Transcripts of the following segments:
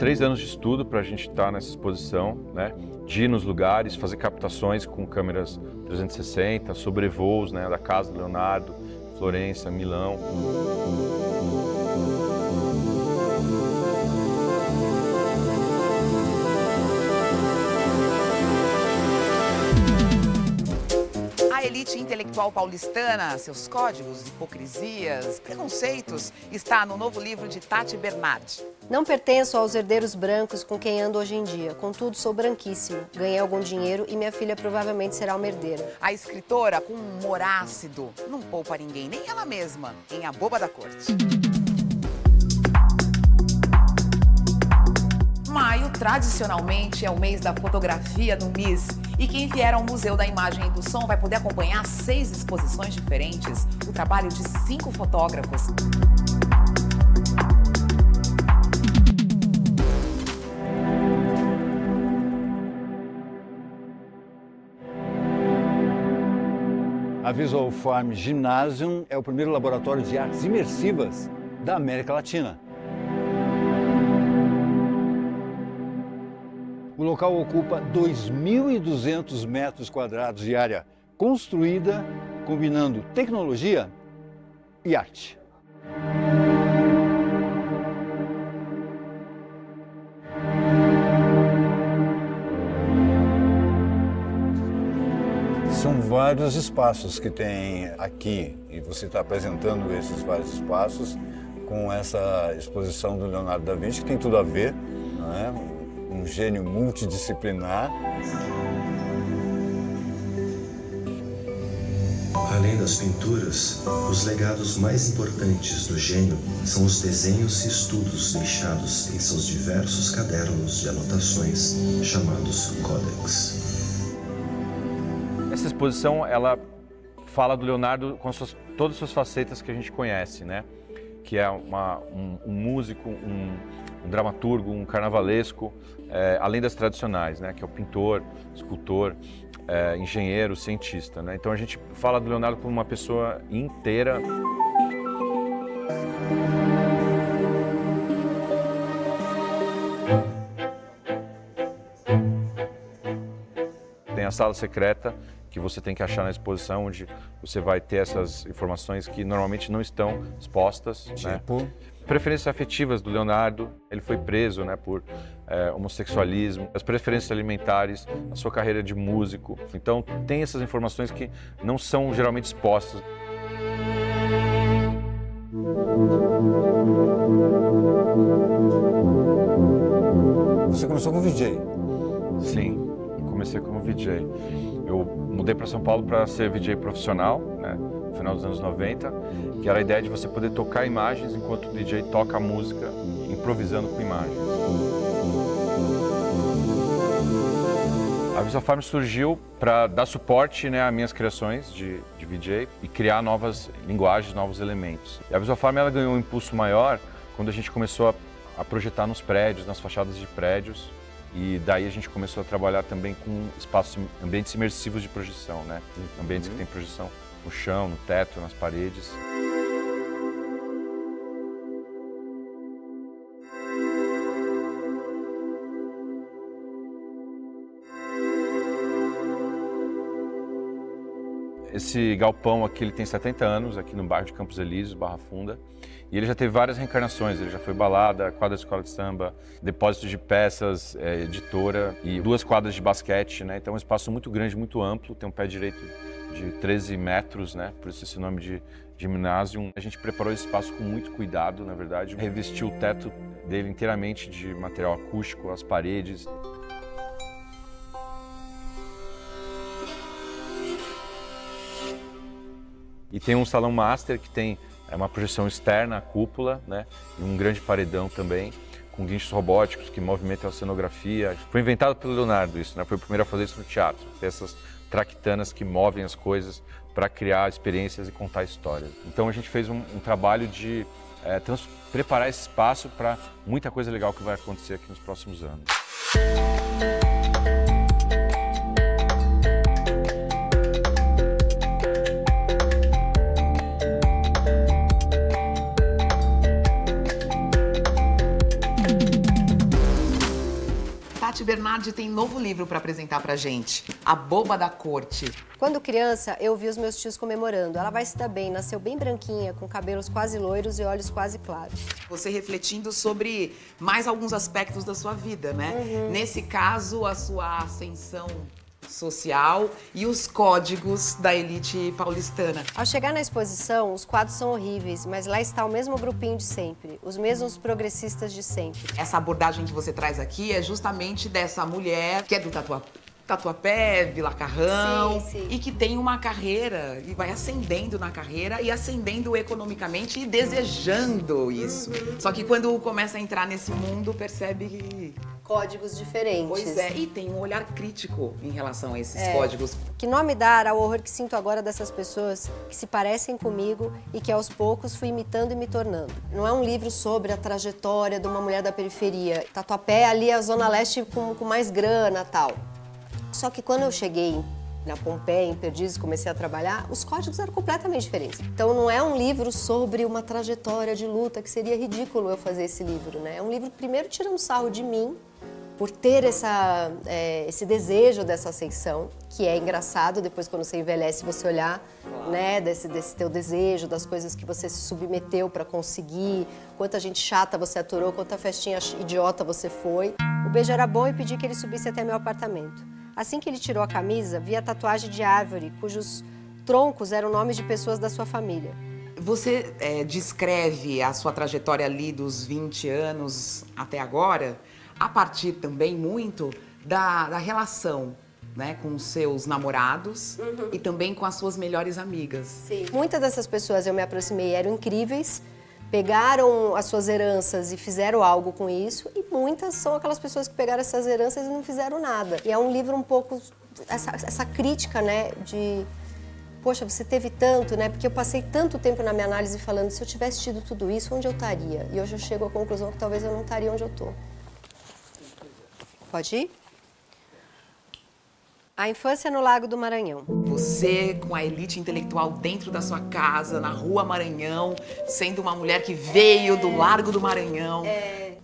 3 anos de estudo para a gente estar nessa exposição, né? De ir nos lugares, fazer captações com câmeras 360, sobrevoos, né? Da casa do Leonardo, Florença, Milão. A elite intelectual paulistana, seus códigos, hipocrisias, preconceitos, está no novo livro de Tati Bernardi. Não pertenço aos herdeiros brancos com quem ando hoje em dia. Contudo, sou branquíssimo. Ganhei algum dinheiro e minha filha provavelmente será uma herdeira. A escritora, com um humor ácido, não poupa ninguém, nem ela mesma, em A Boba da Corte. Maio, tradicionalmente, é o mês da fotografia no MIS. E quem vier ao Museu da Imagem e do Som vai poder acompanhar 6 exposições diferentes, o trabalho de 5 fotógrafos. A Visual Farm Gymnasium é o primeiro laboratório de artes imersivas da América Latina. O local ocupa 2.200 metros quadrados de área construída, combinando tecnologia e arte. São vários espaços que tem aqui e você está apresentando esses vários espaços com essa exposição do Leonardo da Vinci, que tem tudo a ver, não é? Um gênio multidisciplinar. Além das pinturas, os legados mais importantes do gênio são os desenhos e estudos deixados em seus diversos cadernos de anotações, chamados Codex. Essa exposição, ela fala do Leonardo com todas as suas facetas que a gente conhece, né? Que é um músico, um dramaturgo, um carnavalesco, além das tradicionais, né? Que é o pintor, escultor, engenheiro, cientista, né? Então a gente fala do Leonardo como uma pessoa inteira. Tem a sala secreta, que você tem que achar na exposição, onde você vai ter essas informações que normalmente não estão expostas. Tipo? Né? Preferências afetivas do Leonardo, ele foi preso, né, por homossexualismo, as preferências alimentares, a sua carreira de músico. Então tem essas informações que não são geralmente expostas. Você começou como VJ? Sim, comecei como VJ. Eu mudei para São Paulo para ser VJ profissional, né, no final dos anos 90, que era a ideia de você poder tocar imagens enquanto o DJ toca a música, improvisando com imagens. A Visual Farm surgiu para dar suporte, né, às minhas criações de VJ e criar novas linguagens, novos elementos. E a Visual Farm ela ganhou um impulso maior quando a gente começou a projetar nos prédios, nas fachadas de prédios. E daí a gente começou a trabalhar também com espaços, ambientes imersivos de projeção, né? Ambientes que tem projeção no chão, no teto, nas paredes. Esse galpão aqui, ele tem 70 anos, aqui no bairro de Campos Elíseos, Barra Funda. E ele já teve várias reencarnações, ele já foi balada, quadra de escola de samba, depósito de peças, editora e 2 quadras de basquete, né? Então é um espaço muito grande, muito amplo, tem um pé direito de 13 metros, né? Por isso esse nome de ginásio. A gente preparou esse espaço com muito cuidado, na verdade. Revestiu o teto dele inteiramente de material acústico, as paredes. E tem um salão master que tem uma projeção externa, a cúpula, né? E um grande paredão também, com guinchos robóticos que movimentam a cenografia. Foi inventado pelo Leonardo isso, né? Foi o primeiro a fazer isso no teatro. Ter essas traquitanas que movem as coisas para criar experiências e contar histórias. Então a gente fez um trabalho de preparar esse espaço para muita coisa legal que vai acontecer aqui nos próximos anos. Tati Bernardi tem novo livro para apresentar pra gente, A Boba da Corte. Quando criança, eu vi os meus tios comemorando. Ela vai se dar bem, nasceu bem branquinha, com cabelos quase loiros e olhos quase claros. Você refletindo sobre mais alguns aspectos da sua vida, né? Nesse caso, a sua ascensão social e os códigos da elite paulistana. Ao chegar na exposição, os quadros são horríveis, mas lá está o mesmo grupinho de sempre, os mesmos progressistas de sempre. Essa abordagem que você traz aqui é justamente dessa mulher que é do Tatuapé, Vila Carrão, Sim. e que tem uma carreira e vai ascendendo na carreira e ascendendo economicamente e desejando isso. Só que quando começa a entrar nesse mundo, percebe que... Códigos diferentes. Pois é, e tem um olhar crítico em relação a esses códigos. Que nome dar ao horror que sinto agora dessas pessoas que se parecem comigo e que aos poucos fui imitando e me tornando. Não é um livro sobre a trajetória de uma mulher da periferia. Tatuapé ali é a zona leste com mais grana e tal. Só que quando eu cheguei na Pompeia, em Perdizes, comecei a trabalhar, os códigos eram completamente diferentes. Então não é um livro sobre uma trajetória de luta, que seria ridículo eu fazer esse livro, né? É um livro, primeiro, tirando sarro de mim, por ter esse desejo dessa ascensão, que é engraçado, depois quando você envelhece, você olhar, né, desse teu desejo, das coisas que você se submeteu para conseguir, quanta gente chata você aturou, quanta festinha idiota você foi. O beijo era bom e pedi que ele subisse até meu apartamento. Assim que ele tirou a camisa, vi a tatuagem de árvore, cujos troncos eram nomes de pessoas da sua família. Você descreve a sua trajetória ali dos 20 anos até agora, a partir também muito da relação, né, com os seus namorados e também com as suas melhores amigas. Sim. Muitas dessas pessoas eu me aproximei eram incríveis, pegaram as suas heranças e fizeram algo com isso, e muitas são aquelas pessoas que pegaram essas heranças e não fizeram nada. E é um livro um pouco, essa crítica, né, de... Poxa, você teve tanto, né? Porque eu passei tanto tempo na minha análise falando, se eu tivesse tido tudo isso, onde eu estaria? E hoje eu chego à conclusão que talvez eu não estaria onde eu tô. Pode ir? A infância no Lago do Maranhão. Você com a elite intelectual dentro da sua casa, na Rua Maranhão, sendo uma mulher que veio do Largo do Maranhão.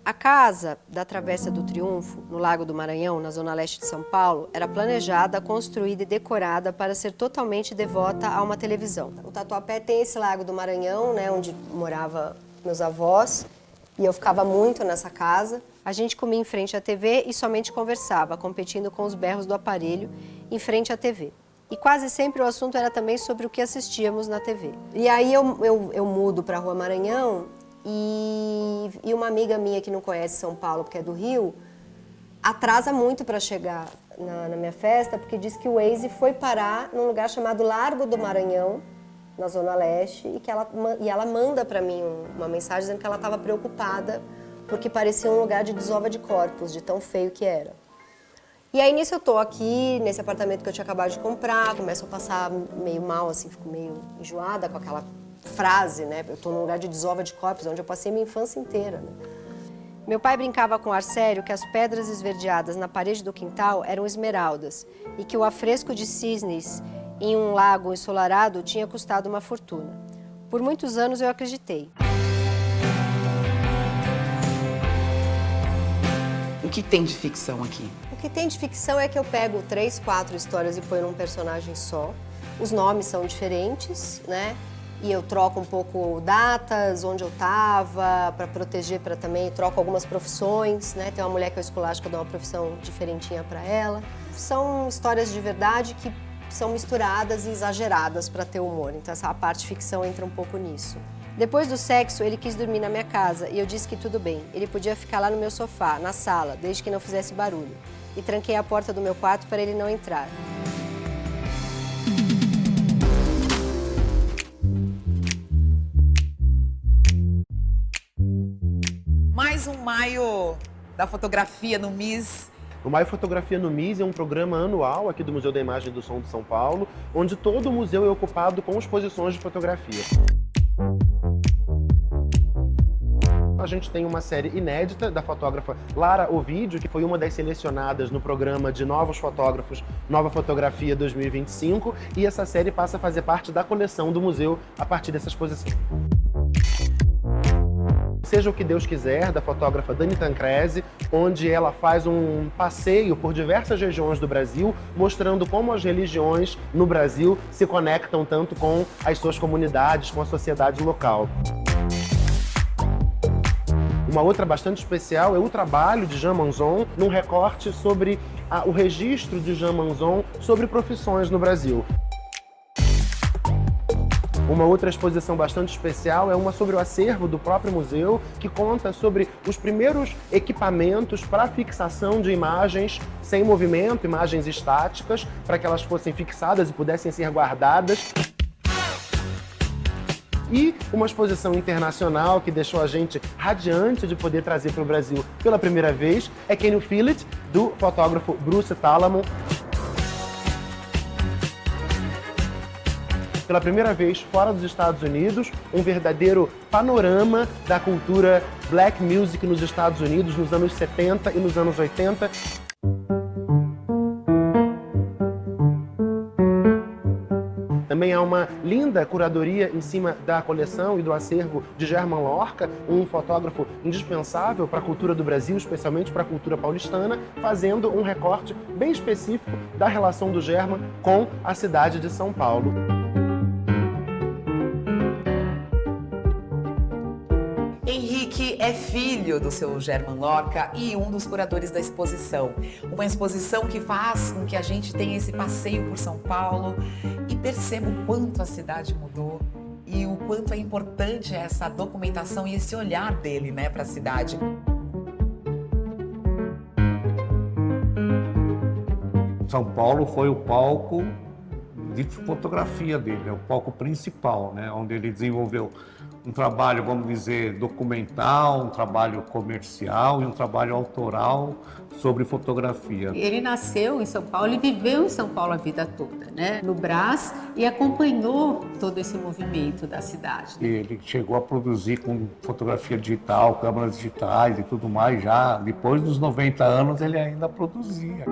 A casa da Travessa do Triunfo, no Lago do Maranhão, na zona leste de São Paulo, era planejada, construída e decorada para ser totalmente devota a uma televisão. O Tatuapé tem esse Lago do Maranhão, né, onde moravam meus avós, e eu ficava muito nessa casa. A gente comia em frente à TV e somente conversava, competindo com os berros do aparelho em frente à TV. E quase sempre o assunto era também sobre o que assistíamos na TV. E aí eu mudo para a Rua Maranhão e uma amiga minha que não conhece São Paulo, porque é do Rio, atrasa muito para chegar na minha festa, porque diz que o Waze foi parar num lugar chamado Largo do Maranhão, na Zona Leste, e ela manda para mim uma mensagem dizendo que ela estava preocupada porque parecia um lugar de desova de corpos, de tão feio que era. E aí nisso eu tô aqui, nesse apartamento que eu tinha acabado de comprar, começo a passar meio mal, assim, fico meio enjoada com aquela frase, né? Eu tô num lugar de desova de corpos, onde eu passei minha infância inteira, né? Meu pai brincava com ar sério que as pedras esverdeadas na parede do quintal eram esmeraldas e que o afresco de cisnes em um lago ensolarado tinha custado uma fortuna. Por muitos anos eu acreditei. O que tem de ficção aqui? O que tem de ficção é que eu pego 3, 4 histórias e ponho num personagem só. Os nomes são diferentes, né? E eu troco um pouco datas, onde eu estava, para proteger, para também troco algumas profissões, né? Tem uma mulher que eu esculacho, que eu dou uma profissão diferentinha para ela. São histórias de verdade que são misturadas e exageradas para ter humor. Então essa parte ficção entra um pouco nisso. Depois do sexo, ele quis dormir na minha casa e eu disse que tudo bem. Ele podia ficar lá no meu sofá, na sala, desde que não fizesse barulho. E tranquei a porta do meu quarto para ele não entrar. Mais um maio da fotografia no MIS. O Maio Fotografia no MIS é um programa anual aqui do Museu da Imagem e do Som de São Paulo, onde todo o museu é ocupado com exposições de fotografia. A gente tem uma série inédita da fotógrafa Lara Ovidio, que foi uma das selecionadas no programa de Novos Fotógrafos, Nova Fotografia 2025, e essa série passa a fazer parte da coleção do museu a partir dessa exposição. Seja o que Deus Quiser, da fotógrafa Dani Tancredi, onde ela faz um passeio por diversas regiões do Brasil, mostrando como as religiões no Brasil se conectam tanto com as suas comunidades, com a sociedade local. Uma outra bastante especial é o trabalho de Jean Manzon num recorte sobre o registro de Jean Manzon sobre profissões no Brasil. Uma outra exposição bastante especial é uma sobre o acervo do próprio museu, que conta sobre os primeiros equipamentos para fixação de imagens sem movimento, imagens estáticas, para que elas fossem fixadas e pudessem ser guardadas. E uma exposição internacional que deixou a gente radiante de poder trazer para o Brasil pela primeira vez é Can You Feel It, do fotógrafo Bruce Talamon. Pela primeira vez fora dos Estados Unidos, um verdadeiro panorama da cultura black music nos Estados Unidos nos anos 70 e nos anos 80. Também há uma linda curadoria em cima da coleção e do acervo de Germán Lorca, um fotógrafo indispensável para a cultura do Brasil, especialmente para a cultura paulistana, fazendo um recorte bem específico da relação do Germán com a cidade de São Paulo. Henrique é filho do seu Germán Lorca e um dos curadores da exposição. Uma exposição que faz com que a gente tenha esse passeio por São Paulo e perceba o quanto a cidade mudou e o quanto é importante essa documentação e esse olhar dele, né, para a cidade. São Paulo foi o palco de fotografia dele, é o palco principal, né, onde ele desenvolveu um trabalho, vamos dizer, documental, um trabalho comercial e um trabalho autoral sobre fotografia. Ele nasceu em São Paulo e viveu em São Paulo a vida toda, né? No Brás, e acompanhou todo esse movimento da cidade. Ele chegou a produzir com fotografia digital, câmeras digitais e tudo mais, já depois dos 90 anos ele ainda produzia.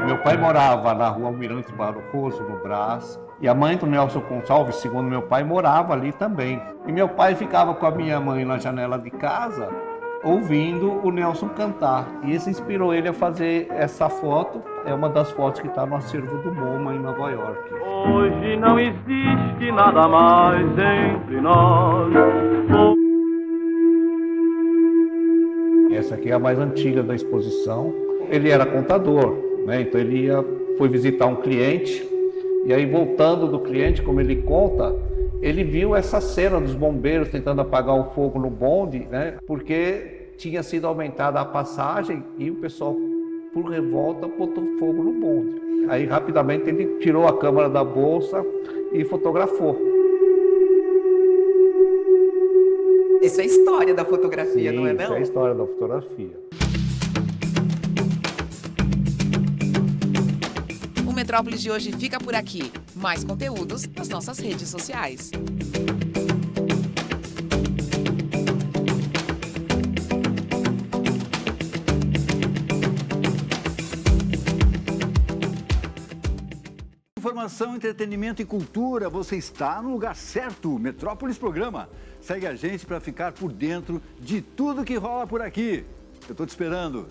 Meu pai morava na rua Almirante Barroso, no Brás, e a mãe do Nelson Gonçalves, segundo meu pai, morava ali também. E meu pai ficava com a minha mãe na janela de casa, ouvindo o Nelson cantar. E isso inspirou ele a fazer essa foto. É uma das fotos que está no acervo do MoMA, em Nova York. Hoje não existe nada mais entre nós. Essa aqui é a mais antiga da exposição. Ele era contador, né? Então ele foi visitar um cliente, e aí voltando do cliente, como ele conta, ele viu essa cena dos bombeiros tentando apagar o fogo no bonde, né? Porque tinha sido aumentada a passagem e o pessoal, por revolta, botou fogo no bonde. Aí rapidamente ele tirou a câmera da bolsa e fotografou. Isso é a história da fotografia, Sim, não é não? Isso é a história da fotografia. O Metrópolis de hoje fica por aqui. Mais conteúdos nas nossas redes sociais. Informação, entretenimento e cultura, você está no lugar certo. Metrópolis Programa. Segue a gente para ficar por dentro de tudo que rola por aqui. Eu estou te esperando.